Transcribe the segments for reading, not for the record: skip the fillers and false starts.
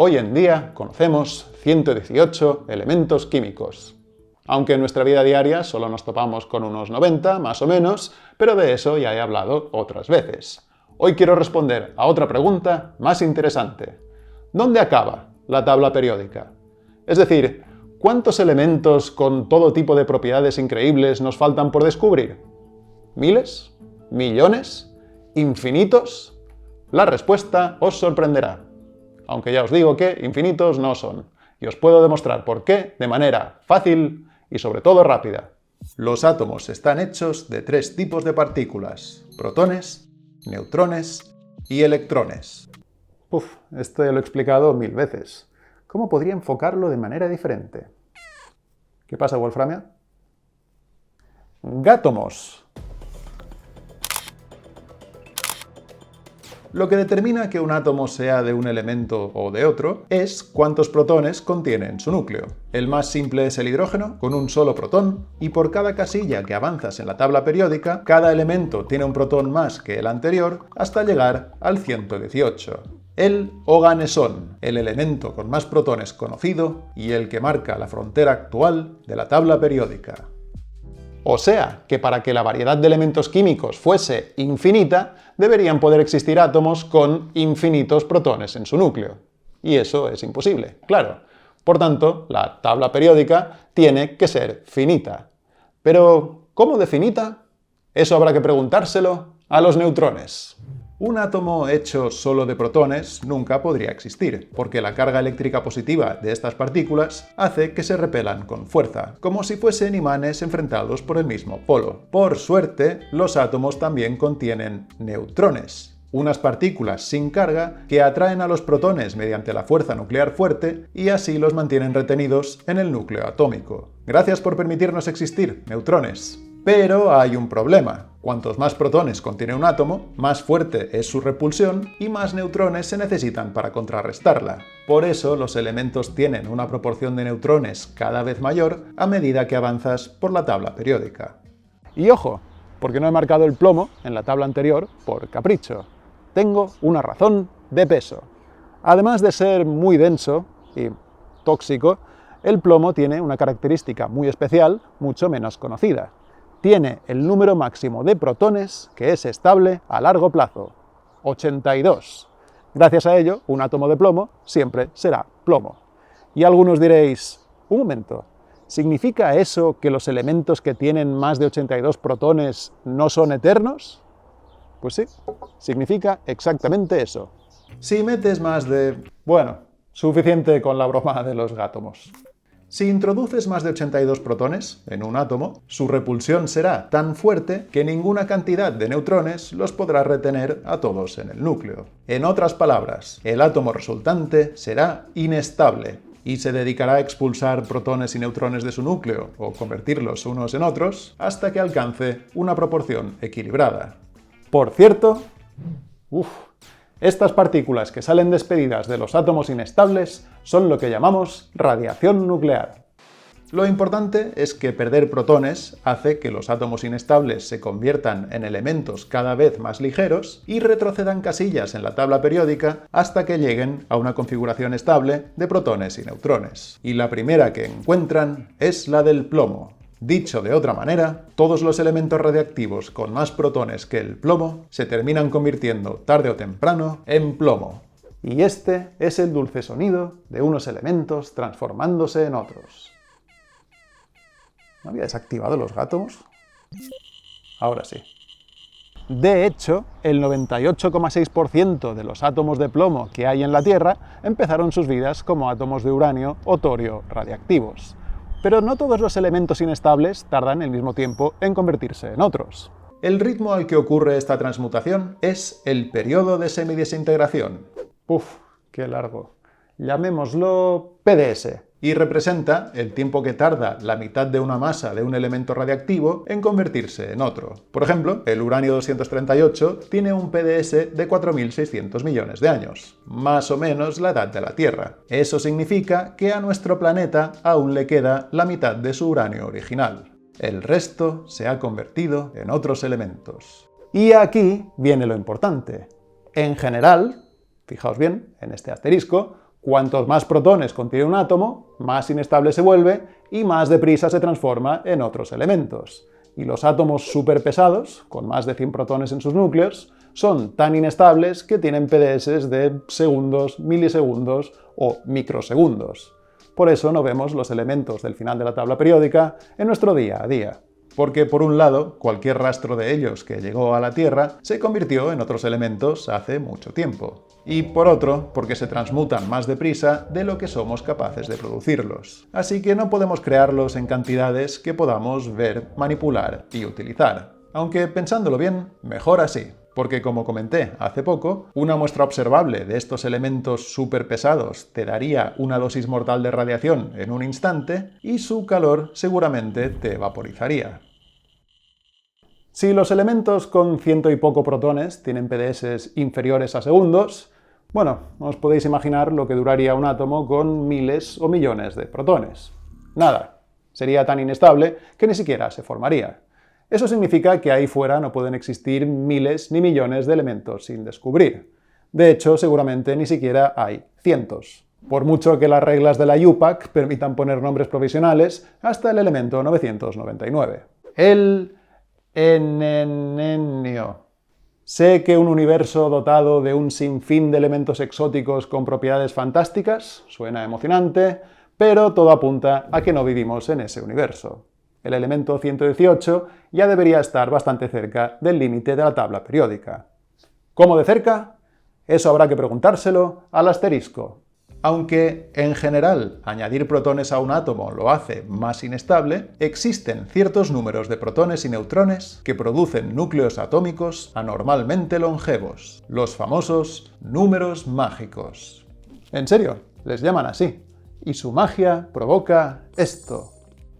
Hoy en día conocemos 118 elementos químicos. Aunque en nuestra vida diaria solo nos topamos con unos 90, más o menos, pero de eso ya he hablado otras veces. Hoy quiero responder a otra pregunta más interesante. ¿Dónde acaba la tabla periódica? Es decir, ¿cuántos elementos con todo tipo de propiedades increíbles nos faltan por descubrir? ¿Miles? ¿Millones? ¿Infinitos? La respuesta os sorprenderá. Aunque ya os digo que infinitos no son. Y os puedo demostrar por qué de manera fácil y sobre todo rápida. Los átomos están hechos de tres tipos de partículas: protones, neutrones y electrones. Esto ya lo he explicado 1000 veces. ¿Cómo podría enfocarlo de manera diferente? ¿Qué pasa, Wolframia? Gátomos. Lo que determina que un átomo sea de un elemento o de otro es cuántos protones contiene en su núcleo. El más simple es el hidrógeno, con un solo protón, y por cada casilla que avanzas en la tabla periódica, cada elemento tiene un protón más que el anterior hasta llegar al 118. El oganesón, el elemento con más protones conocido y el que marca la frontera actual de la tabla periódica. O sea, que para que la variedad de elementos químicos fuese infinita, deberían poder existir átomos con infinitos protones en su núcleo. Y eso es imposible, claro. Por tanto, la tabla periódica tiene que ser finita. Pero, ¿cómo de finita? Eso habrá que preguntárselo a los neutrones. Un átomo hecho solo de protones nunca podría existir, porque la carga eléctrica positiva de estas partículas hace que se repelan con fuerza, como si fuesen imanes enfrentados por el mismo polo. Por suerte, los átomos también contienen neutrones, unas partículas sin carga que atraen a los protones mediante la fuerza nuclear fuerte y así los mantienen retenidos en el núcleo atómico. Gracias por permitirnos existir, neutrones. Pero hay un problema. Cuantos más protones contiene un átomo, más fuerte es su repulsión y más neutrones se necesitan para contrarrestarla. Por eso los elementos tienen una proporción de neutrones cada vez mayor a medida que avanzas por la tabla periódica. Y ojo, porque no he marcado el plomo en la tabla anterior por capricho. Tengo una razón de peso. Además de ser muy denso y tóxico, el plomo tiene una característica muy especial, mucho menos conocida. Tiene el número máximo de protones que es estable a largo plazo, 82. Gracias a ello, un átomo de plomo siempre será plomo. Y algunos diréis, un momento, ¿significa eso que los elementos que tienen más de 82 protones no son eternos? Pues sí, significa exactamente eso. Si metes más de... bueno, suficiente con la broma de los gátomos. Si introduces más de 82 protones en un átomo, su repulsión será tan fuerte que ninguna cantidad de neutrones los podrá retener a todos en el núcleo. En otras palabras, el átomo resultante será inestable y se dedicará a expulsar protones y neutrones de su núcleo o convertirlos unos en otros hasta que alcance una proporción equilibrada. Por cierto, estas partículas que salen despedidas de los átomos inestables son lo que llamamos radiación nuclear. Lo importante es que perder protones hace que los átomos inestables se conviertan en elementos cada vez más ligeros y retrocedan casillas en la tabla periódica hasta que lleguen a una configuración estable de protones y neutrones. Y la primera que encuentran es la del plomo. Dicho de otra manera, todos los elementos radiactivos con más protones que el plomo se terminan convirtiendo tarde o temprano en plomo. Y este es el dulce sonido de unos elementos transformándose en otros. ¿No había desactivado los átomos? Ahora sí. De hecho, el 98,6% de los átomos de plomo que hay en la Tierra empezaron sus vidas como átomos de uranio o torio radiactivos. Pero no todos los elementos inestables tardan el mismo tiempo en convertirse en otros. El ritmo al que ocurre esta transmutación es el periodo de semidesintegración. ¡Qué largo! Llamémoslo PDS. Y representa el tiempo que tarda la mitad de una masa de un elemento radiactivo en convertirse en otro. Por ejemplo, el uranio 238 tiene un PDS de 4.600 millones de años, más o menos la edad de la Tierra. Eso significa que a nuestro planeta aún le queda la mitad de su uranio original. El resto se ha convertido en otros elementos. Y aquí viene lo importante. En general, fijaos bien en este asterisco, Cuantos más protones contiene un átomo, más inestable se vuelve y más deprisa se transforma en otros elementos. Y los átomos superpesados, con más de 100 protones en sus núcleos, son tan inestables que tienen PDS de segundos, milisegundos o microsegundos. Por eso no vemos los elementos del final de la tabla periódica en nuestro día a día. Porque, por un lado, cualquier rastro de ellos que llegó a la Tierra se convirtió en otros elementos hace mucho tiempo. Y por otro, porque se transmutan más deprisa de lo que somos capaces de producirlos. Así que no podemos crearlos en cantidades que podamos ver, manipular y utilizar. Aunque, pensándolo bien, mejor así. Porque, como comenté hace poco, una muestra observable de estos elementos superpesados te daría una dosis mortal de radiación en un instante y su calor seguramente te vaporizaría. Si los elementos con 100 y poco protones tienen PDS inferiores a segundos, bueno, os podéis imaginar lo que duraría un átomo con miles o millones de protones. Nada, sería tan inestable que ni siquiera se formaría. Eso significa que ahí fuera no pueden existir miles ni millones de elementos sin descubrir. De hecho, seguramente ni siquiera hay cientos. Por mucho que las reglas de la UPAC permitan poner nombres provisionales hasta el elemento 999. El enenio. Sé que un universo dotado de un sinfín de elementos exóticos con propiedades fantásticas suena emocionante, pero todo apunta a que no vivimos en ese universo. El elemento 118 ya debería estar bastante cerca del límite de la tabla periódica. ¿Cómo de cerca? Eso habrá que preguntárselo al asterisco. Aunque, en general, añadir protones a un átomo lo hace más inestable, existen ciertos números de protones y neutrones que producen núcleos atómicos anormalmente longevos, los famosos números mágicos. En serio, les llaman así. Y su magia provoca esto.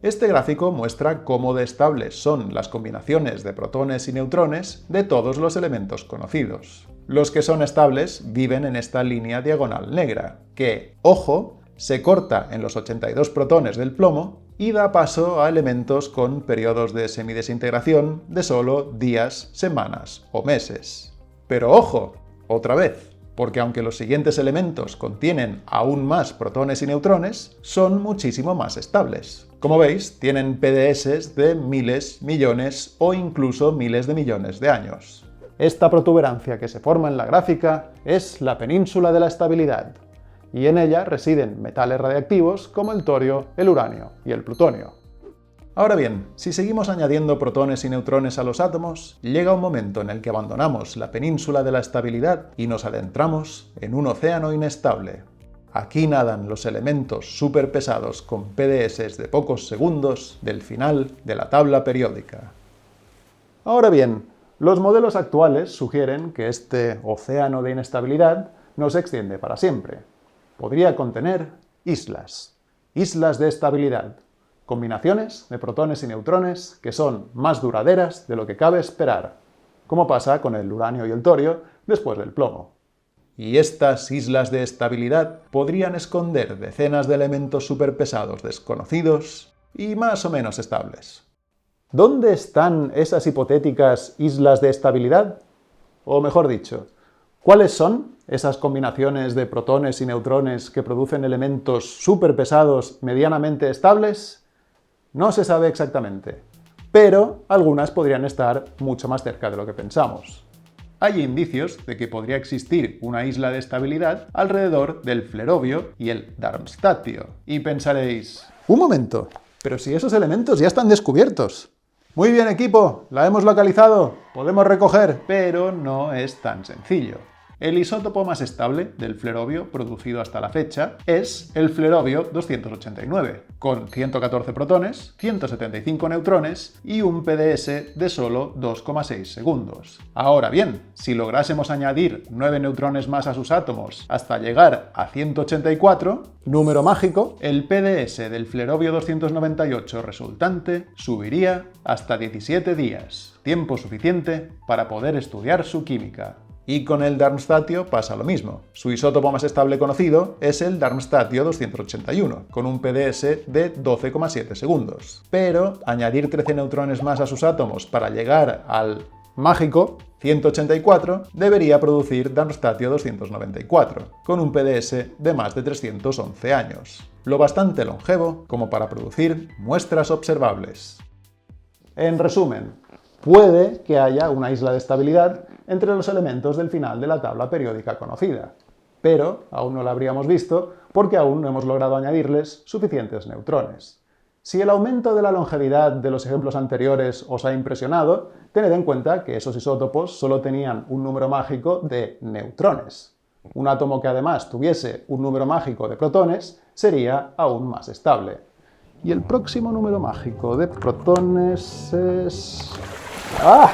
Este gráfico muestra cómo de estables son las combinaciones de protones y neutrones de todos los elementos conocidos. Los que son estables viven en esta línea diagonal negra, que, ojo, se corta en los 82 protones del plomo y da paso a elementos con periodos de semidesintegración de solo días, semanas o meses. Pero ojo, otra vez, porque aunque los siguientes elementos contienen aún más protones y neutrones, son muchísimo más estables. Como veis, tienen PDS de miles, millones o incluso miles de millones de años. Esta protuberancia que se forma en la gráfica es la península de la estabilidad, y en ella residen metales radiactivos como el torio, el uranio y el plutonio. Ahora bien, si seguimos añadiendo protones y neutrones a los átomos, llega un momento en el que abandonamos la península de la estabilidad y nos adentramos en un océano inestable. Aquí nadan los elementos superpesados con PDS de pocos segundos del final de la tabla periódica. Ahora bien, los modelos actuales sugieren que este océano de inestabilidad no se extiende para siempre. Podría contener islas de estabilidad. Combinaciones de protones y neutrones que son más duraderas de lo que cabe esperar, como pasa con el uranio y el torio después del plomo. Y estas islas de estabilidad podrían esconder decenas de elementos superpesados desconocidos y más o menos estables. ¿Dónde están esas hipotéticas islas de estabilidad? O mejor dicho, ¿cuáles son esas combinaciones de protones y neutrones que producen elementos superpesados medianamente estables? No se sabe exactamente, pero algunas podrían estar mucho más cerca de lo que pensamos. Hay indicios de que podría existir una isla de estabilidad alrededor del flerovio y el darmstadtio. Y pensaréis, un momento, pero si esos elementos ya están descubiertos. Muy bien, equipo, la hemos localizado, podemos recoger, pero no es tan sencillo. El isótopo más estable del flerovio producido hasta la fecha es el flerovio 289, con 114 protones, 175 neutrones y un PDS de solo 2,6 segundos. Ahora bien, si lográsemos añadir 9 neutrones más a sus átomos hasta llegar a 184, número mágico, el PDS del flerovio 298 resultante subiría hasta 17 días, tiempo suficiente para poder estudiar su química. Y con el darmstadtio pasa lo mismo. Su isótopo más estable conocido es el darmstadtio 281, con un PDS de 12,7 segundos. Pero añadir 13 neutrones más a sus átomos para llegar al mágico 184 debería producir Darmstadtio 294, con un PDS de más de 311 años, lo bastante longevo como para producir muestras observables. En resumen, puede que haya una isla de estabilidad entre los elementos del final de la tabla periódica conocida, pero aún no la habríamos visto porque aún no hemos logrado añadirles suficientes neutrones. Si el aumento de la longevidad de los ejemplos anteriores os ha impresionado, tened en cuenta que esos isótopos solo tenían un número mágico de neutrones. Un átomo que además tuviese un número mágico de protones sería aún más estable. Y el próximo número mágico de protones es... ¡Ah!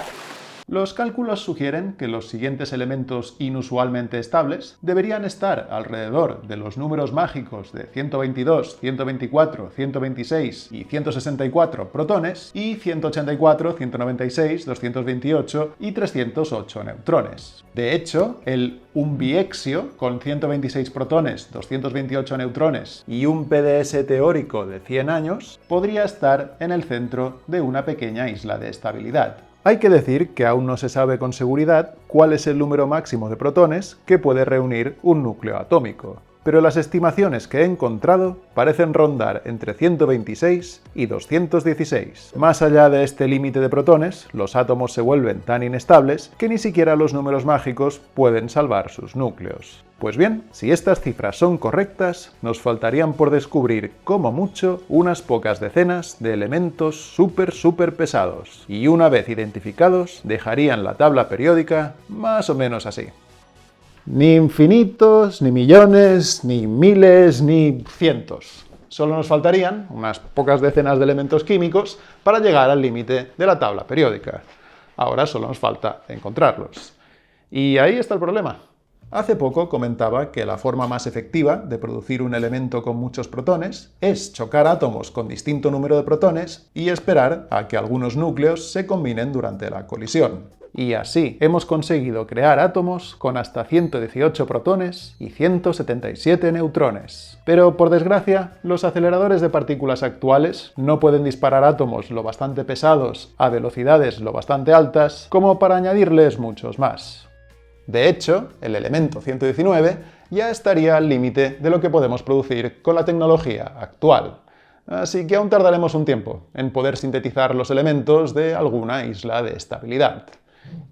Los cálculos sugieren que los siguientes elementos inusualmente estables deberían estar alrededor de los números mágicos de 122, 124, 126 y 164 protones y 184, 196, 228 y 308 neutrones. De hecho, el umbiexio, con 126 protones, 228 neutrones y un PDS teórico de 100 años, podría estar en el centro de una pequeña isla de estabilidad. Hay que decir que aún no se sabe con seguridad cuál es el número máximo de protones que puede reunir un núcleo atómico, pero las estimaciones que he encontrado parecen rondar entre 126 y 216. Más allá de este límite de protones, los átomos se vuelven tan inestables que ni siquiera los números mágicos pueden salvar sus núcleos. Pues bien, si estas cifras son correctas, nos faltarían por descubrir, como mucho, unas pocas decenas de elementos súper pesados, y una vez identificados, dejarían la tabla periódica más o menos así. Ni infinitos, ni millones, ni miles, ni cientos. Solo nos faltarían unas pocas decenas de elementos químicos para llegar al límite de la tabla periódica. Ahora solo nos falta encontrarlos. Y ahí está el problema. Hace poco comentaba que la forma más efectiva de producir un elemento con muchos protones es chocar átomos con distinto número de protones y esperar a que algunos núcleos se combinen durante la colisión. Y así hemos conseguido crear átomos con hasta 118 protones y 177 neutrones. Pero, por desgracia, los aceleradores de partículas actuales no pueden disparar átomos lo bastante pesados a velocidades lo bastante altas como para añadirles muchos más. De hecho, el elemento 119 ya estaría al límite de lo que podemos producir con la tecnología actual. Así que aún tardaremos un tiempo en poder sintetizar los elementos de alguna isla de estabilidad.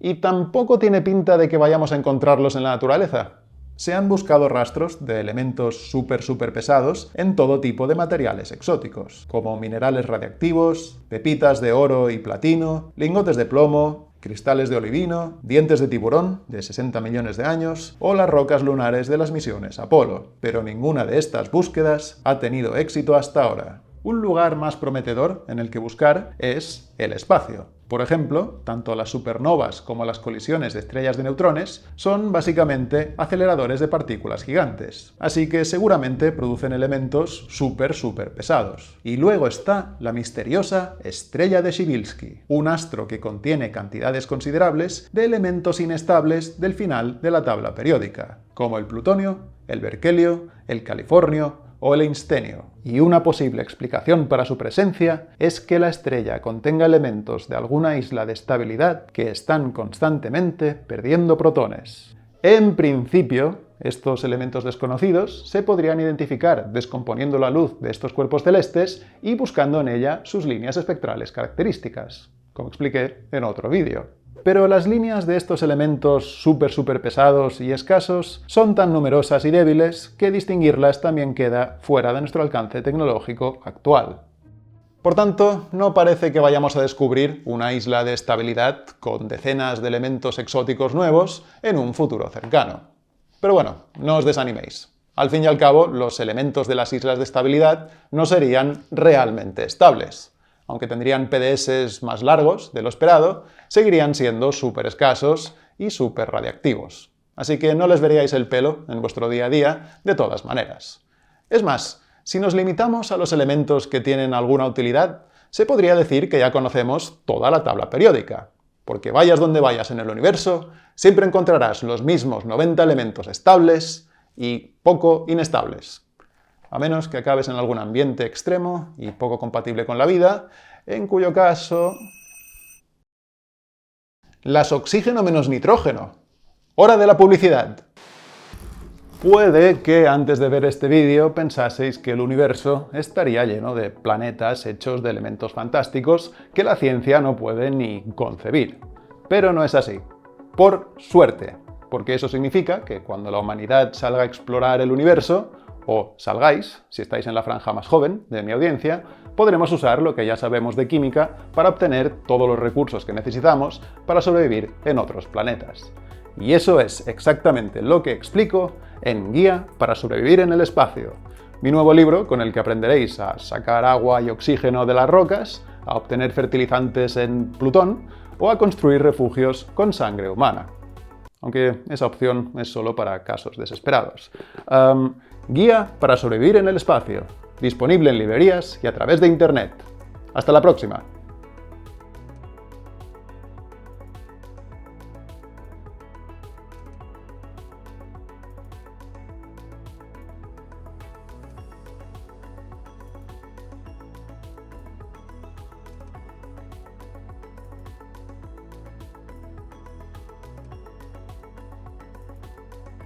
Y tampoco tiene pinta de que vayamos a encontrarlos en la naturaleza. Se han buscado rastros de elementos súper pesados en todo tipo de materiales exóticos, como minerales radiactivos, pepitas de oro y platino, lingotes de plomo, cristales de olivino, dientes de tiburón de 60 millones de años o las rocas lunares de las misiones Apolo, pero ninguna de estas búsquedas ha tenido éxito hasta ahora. Un lugar más prometedor en el que buscar es el espacio. Por ejemplo, tanto las supernovas como las colisiones de estrellas de neutrones son básicamente aceleradores de partículas gigantes, así que seguramente producen elementos súper pesados. Y luego está la misteriosa estrella de Przybylski, un astro que contiene cantidades considerables de elementos inestables del final de la tabla periódica, como el plutonio, el berkelio, el californio o el einstenio. Y una posible explicación para su presencia es que la estrella contenga elementos de alguna isla de estabilidad que están constantemente perdiendo protones. En principio, estos elementos desconocidos se podrían identificar descomponiendo la luz de estos cuerpos celestes y buscando en ella sus líneas espectrales características, como expliqué en otro vídeo. Pero las líneas de estos elementos súper pesados y escasos son tan numerosas y débiles que distinguirlas también queda fuera de nuestro alcance tecnológico actual. Por tanto, no parece que vayamos a descubrir una isla de estabilidad con decenas de elementos exóticos nuevos en un futuro cercano. Pero bueno, no os desaniméis. Al fin y al cabo, los elementos de las islas de estabilidad no serían realmente estables. Aunque tendrían PDS más largos de lo esperado, seguirían siendo súper escasos y súper radiactivos. Así que no les veríais el pelo en vuestro día a día de todas maneras. Es más, si nos limitamos a los elementos que tienen alguna utilidad, se podría decir que ya conocemos toda la tabla periódica. Porque vayas donde vayas en el universo, siempre encontrarás los mismos 90 elementos estables y poco inestables. A menos que acabes en algún ambiente extremo y poco compatible con la vida, en cuyo caso Las oxígeno menos nitrógeno. ¡Hora de la publicidad! Puede que antes de ver este vídeo pensaseis que el universo estaría lleno de planetas hechos de elementos fantásticos que la ciencia no puede ni concebir. Pero no es así. Por suerte, porque eso significa que cuando la humanidad salga a explorar el universo, o salgáis, si estáis en la franja más joven de mi audiencia, podremos usar lo que ya sabemos de química para obtener todos los recursos que necesitamos para sobrevivir en otros planetas. Y eso es exactamente lo que explico en Guía para sobrevivir en el espacio, mi nuevo libro con el que aprenderéis a sacar agua y oxígeno de las rocas, a obtener fertilizantes en Plutón o a construir refugios con sangre humana. Aunque esa opción es solo para casos desesperados. Guía para sobrevivir en el espacio, disponible en librerías y a través de Internet. ¡Hasta la próxima!